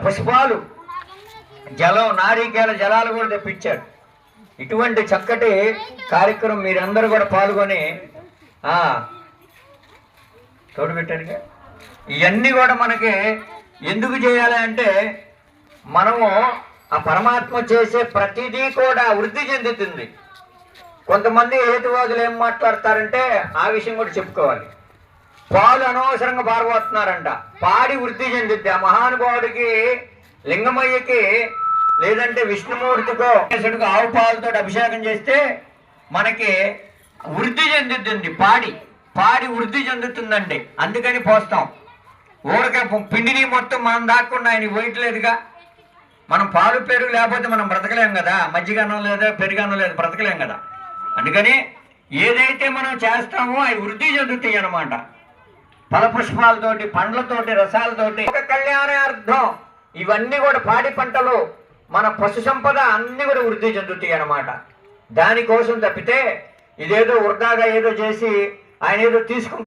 పుష్పాలు, జలం, నారీకేల జలాలు కూడా తెప్పించాడు. ఇటువంటి చక్కటి కార్యక్రమం మీరందరూ కూడా పాల్గొని తోడుపెట్టారుగా. ఇవన్నీ కూడా మనకి ఎందుకు చేయాలి అంటే, మనము ఆ పరమాత్మ చేసే ప్రతిదీ కూడా వృద్ధి చెందుతుంది. కొంతమంది హేతువాదులు ఏం మాట్లాడతారంటే ఆ విషయం కూడా చెప్పుకోవాలి. పాలు అనవసరంగా పారబోతున్నారంట, పాడి వృద్ధి చెందుద్ది. ఆ మహానుభావుడికి, లింగమయ్యకి లేదంటే విష్ణుమూర్తికో ఆవు పాలతో అభిషేకం చేస్తే మనకి వృద్ధి చెందుతుంది. పాడి వృద్ధి చెందుతుందండి, అందుకని పోస్తాం. ఊరకే పిండిని మొత్తం మనం దాక్కుండా ఆయన పోయట్లేదుగా. మనం పాలు పెరుగు లేకపోతే మనం బ్రతకలేం కదా, మజ్జిగ అన్నం లేదా పెరుగు అన్నం లేదా బ్రతకలేం కదా. అందుకని ఏదైతే మనం చేస్తామో అవి వృద్ధి చెందుతాయి అన్నమాట. ఫలపుష్పాలతోటి, పండ్లతోటి, రసాలతోటి. ఒక కళ్యాణార్థం ఇవన్నీ కూడా పాడి పంటలు, మన పశు సంపద అన్ని కూడా వృద్ధి చెందుతాయి అన్నమాట. దానికోసం తప్పితే ఇదేదో వృధాగా ఏదో చేసి ఆయన ఏదో తీసుకుంటారు.